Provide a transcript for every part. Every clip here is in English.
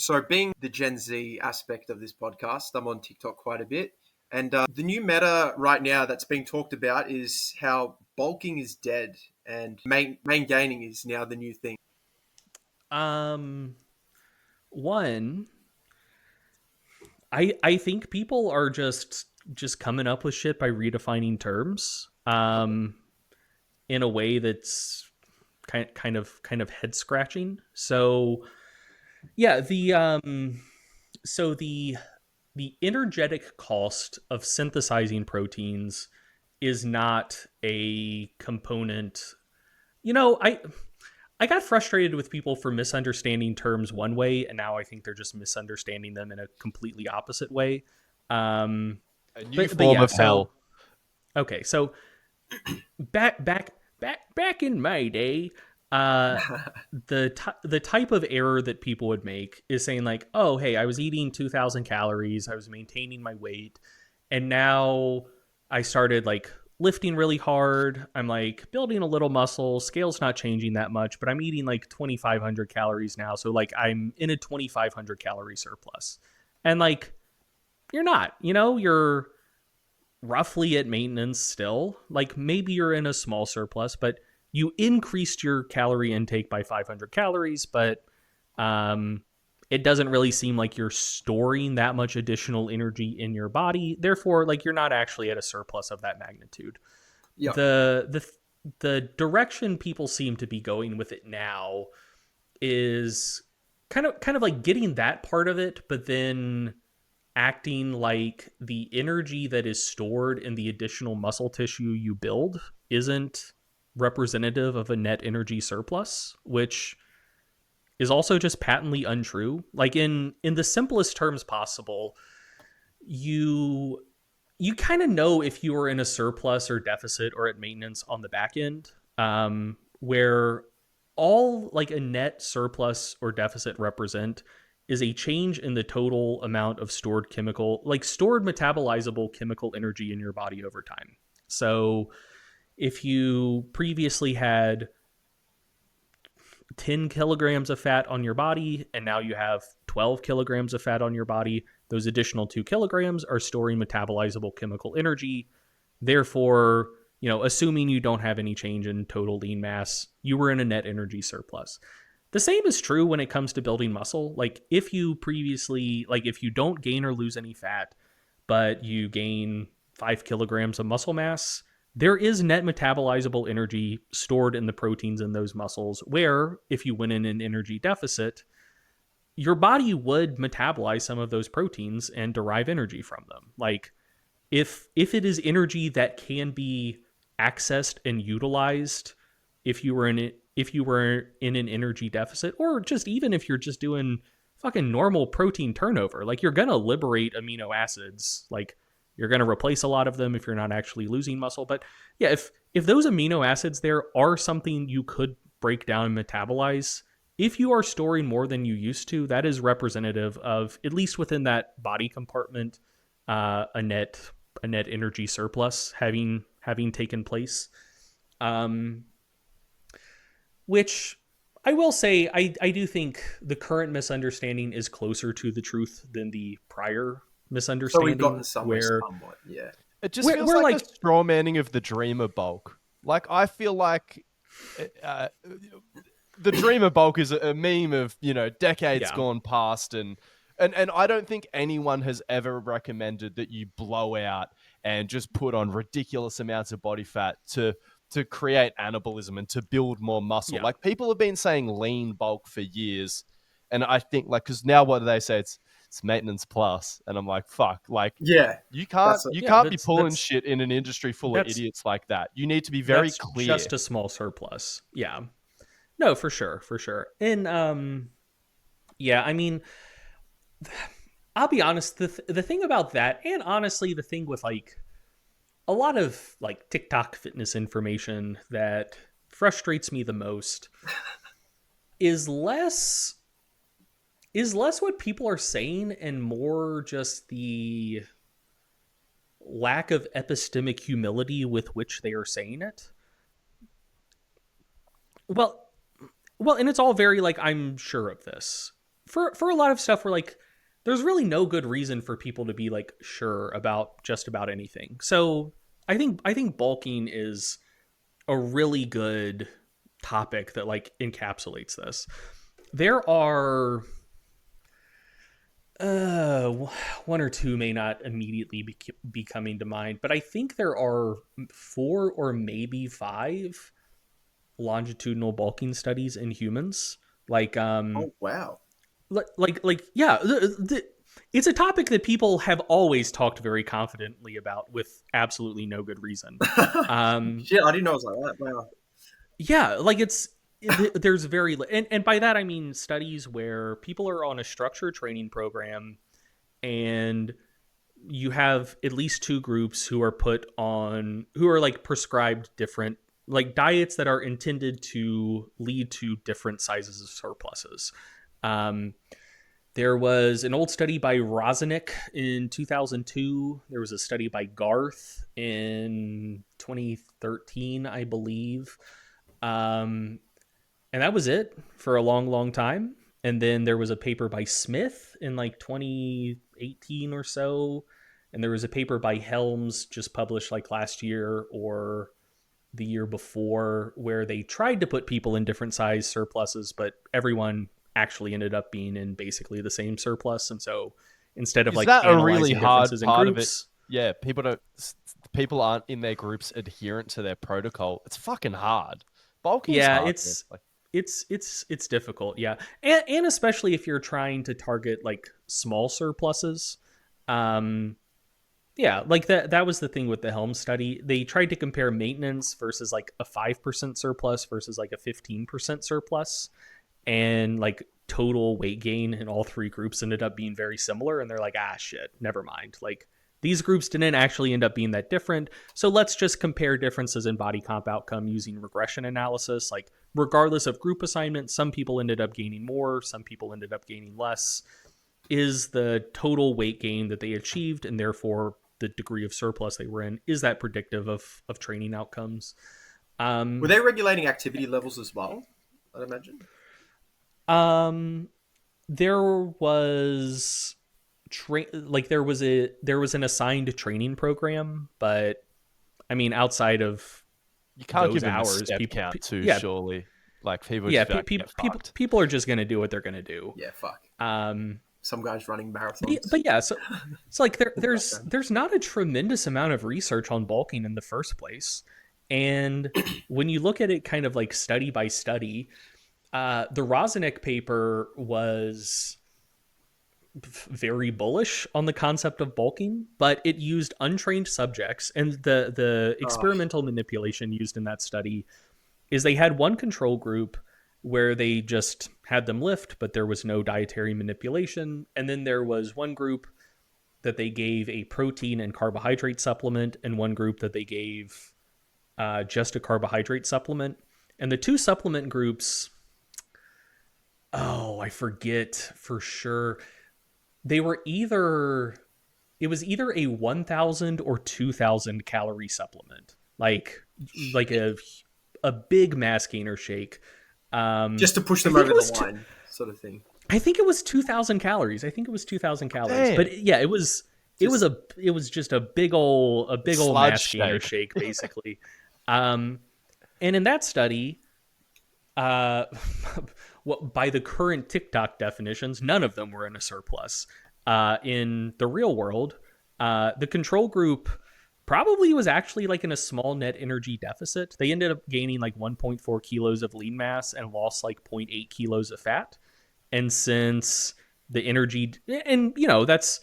So, being the Gen Z aspect of this podcast, I'm on TikTok quite a bit. And the new meta right now that's being talked about is how bulking is dead and main gaining is now the new thing. Um, one, I think people are just coming up with shit by redefining terms. In a way that's kind of head scratching. So yeah, the energetic cost of synthesizing proteins is not a component. I got frustrated with people for misunderstanding terms one way, and now I think they're just misunderstanding them in a completely opposite way. Um, A new but form yeah, of so hell. okay, so back in my day, uh, the type of error that people would make is saying like, oh, hey, I was eating 2,000 calories, I was maintaining my weight, and now I started like lifting really hard. I'm like building a little muscle. Scale's not changing that much, but I'm eating like 2,500 calories now. So like I'm in a 2,500 calorie surplus. And like you're not, you're roughly at maintenance still. Like maybe you're in a small surplus, but you increased your calorie intake by 500 calories, but um, it doesn't really seem like you're storing that much additional energy in your body. Therefore, like you're not actually at a surplus of that magnitude. Yep. The direction people seem to be going with it now is kind of like getting that part of it, but then acting like the energy that is stored in the additional muscle tissue you build isn't representative of a net energy surplus, which is also just patently untrue. Like in the simplest terms possible, you you kind of know if you are in a surplus or deficit or at maintenance on the back end, where all like a net surplus or deficit represent is a change in the total amount of stored metabolizable chemical energy in your body over time. So if you previously had 10 kilograms of fat on your body and now you have 12 kilograms of fat on your body, those additional 2 kilograms are storing metabolizable chemical energy. Therefore, assuming you don't have any change in total lean mass, you were in a net energy surplus. The same is true when it comes to building muscle. Like if you don't gain or lose any fat, but you gain 5 kilograms of muscle mass, there is net metabolizable energy stored in the proteins in those muscles, where if you went in an energy deficit, your body would metabolize some of those proteins and derive energy from them. Like if it is energy that can be accessed and utilized if you were in an energy deficit, or just even if you're just doing fucking normal protein turnover, like you're gonna liberate amino acids. Like you're gonna replace a lot of them if you're not actually losing muscle. But yeah, if those amino acids there are something you could break down and metabolize, if you are storing more than you used to, that is representative of, at least within that body compartment, a net energy surplus having taken place. Which I will say, I do think the current misunderstanding is closer to the truth than the prior So we've gotten misunderstanding, somewhere where somewhat, yeah. It just feels we're like like a straw manning of the dreamer bulk. Like I feel like the dreamer bulk is a meme of decades yeah. gone past, and I don't think anyone has ever recommended that you blow out and just put on ridiculous amounts of body fat to create anabolism and to build more muscle. Yeah. Like people have been saying lean bulk for years, and I think like because now what do they say? It's maintenance plus, and I'm like fuck, like Yeah, you can't that's you Yeah, can't be pulling shit in an industry full of that's idiots like that. You need to be very that's clear. just a small surplus. Yeah. No, for sure, for sure. And yeah, I mean, I'll be honest, the thing about that, and honestly the thing with like a lot of like TikTok fitness information that frustrates me the most is less what people are saying and more just the lack of epistemic humility with which they are saying it. Well, and it's all very like, I'm sure of this. for a lot of stuff, we're like, there's really no good reason for people to be like sure about just about anything. So I think bulking is a really good topic that like encapsulates this. There are one or two may not immediately be coming to mind, but I think there are 4 or maybe 5 longitudinal bulking studies in humans. Like Oh wow. yeah, it's a topic that people have always talked very confidently about with absolutely no good reason. Shit, I didn't know it was like that. Wow. Yeah, like there's very and by that I mean studies where people are on a structured training program, and you have at least 2 groups who are like prescribed different like diets that are intended to lead to different sizes of surpluses. There was an old study by Rozenek in 2002. There was a study by Garth in 2013, I believe. And that was it for a long, long time. And then there was a paper by Smith in like 2018 or so. And there was a paper by Helms just published like last year or the year before, where they tried to put people in different size surpluses, but everyone actually ended up being in basically the same surplus. And so instead of Is like that a analyzing really hard differences in part of it? groups, Yeah, people aren't in their groups adherent to their protocol. It's fucking hard. Bulking's yeah, hard. it's difficult. Yeah. And especially if you're trying to target like small surpluses. Yeah, like that was the thing with the Helm study. They tried to compare maintenance versus like a 5% surplus versus like a 15% surplus. And like total weight gain in all 3 groups ended up being very similar. And they're like, shit, never mind. Like these groups didn't actually end up being that different. So let's just compare differences in body comp outcome using regression analysis. Like regardless of group assignment, some people ended up gaining more, some people ended up gaining less. Is the total weight gain that they achieved, and therefore the degree of surplus they were in, is that predictive of training outcomes? Were they regulating activity levels as well, I'd imagine? There was there was an assigned training program, but I mean, outside of You can't those give them hours, a step people, count too, yeah, surely. Like people yeah, just be like, get fucked. people are just gonna do what they're gonna do. Yeah, fuck. Um, Some guys running marathons. but yeah, so it's like there's not a tremendous amount of research on bulking in the first place, and when you look at it kind of like study by study, the Rozenek paper was very bullish on the concept of bulking, but it used untrained subjects, and the experimental manipulation used in that study is they had one control group where they just had them lift, but there was no dietary manipulation. And then there was one group that they gave a protein and carbohydrate supplement, and one group that they gave just a carbohydrate supplement. And the 2 supplement groups, I forget for sure. It was either a 1,000 or 2,000 calorie supplement, like a big mass gainer shake. Just to push them over the line, sort of thing. I think it was 2,000 calories. Damn. But yeah, it was just a big old mass gainer shake, basically. And in that study, by the current TikTok definitions, none of them were in a surplus. In the real world, the control group probably was actually like in a small net energy deficit. They ended up gaining like 1.4 kilos of lean mass and lost like 0.8 kilos of fat. And since the energy, and that's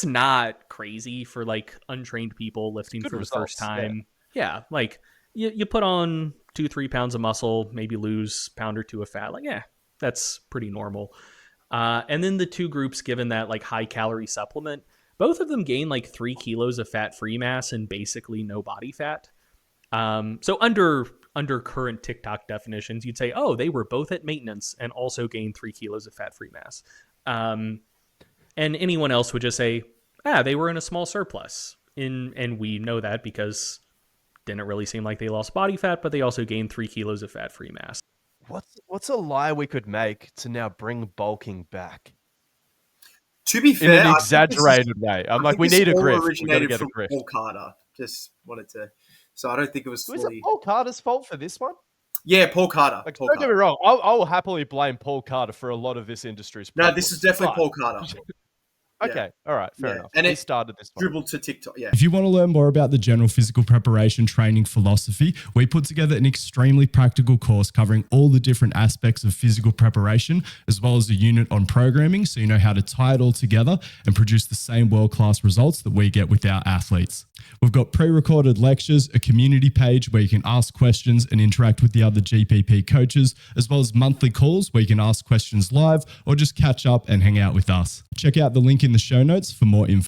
not crazy for like untrained people lifting for the first time. Yeah, like you put on 2-3 pounds of muscle, maybe lose a pound or 2 of fat. Like, yeah, that's pretty normal. And then the 2 groups given that like high calorie supplement, both of them gain like 3 kilos of fat-free mass and basically no body fat. So under current TikTok definitions, you'd say, they were both at maintenance and also gained 3 kilos of fat-free mass. And anyone else would just say, they were in a small surplus. And we know that because it didn't really seem like they lost body fat, but they also gained 3 kilos of fat-free mass. What's a lie we could make to now bring bulking back? To be In fair, an exaggerated way. I'm like, we need a grift. We got to originated get a from grift. Paul Carter. Just wanted to. So I don't think it was So is fully. it Paul Carter's fault for this one? Yeah, Paul Carter. Like, Paul don't get Carter. me wrong. I will happily blame Paul Carter for a lot of this industry's No, problems. this is definitely but- Paul Carter. Okay, all right, fair Yeah. enough. And He it started this one. Dribbled to TikTok. Yeah. If you want to learn more about the general physical preparation training philosophy, we put together an extremely practical course covering all the different aspects of physical preparation, as well as a unit on programming, so you know how to tie it all together and produce the same world-class results that we get with our athletes. We've got pre-recorded lectures, a community page where you can ask questions and interact with the other GPP coaches, as well as monthly calls where you can ask questions live or just catch up and hang out with us. Check out the link in the show notes for more info.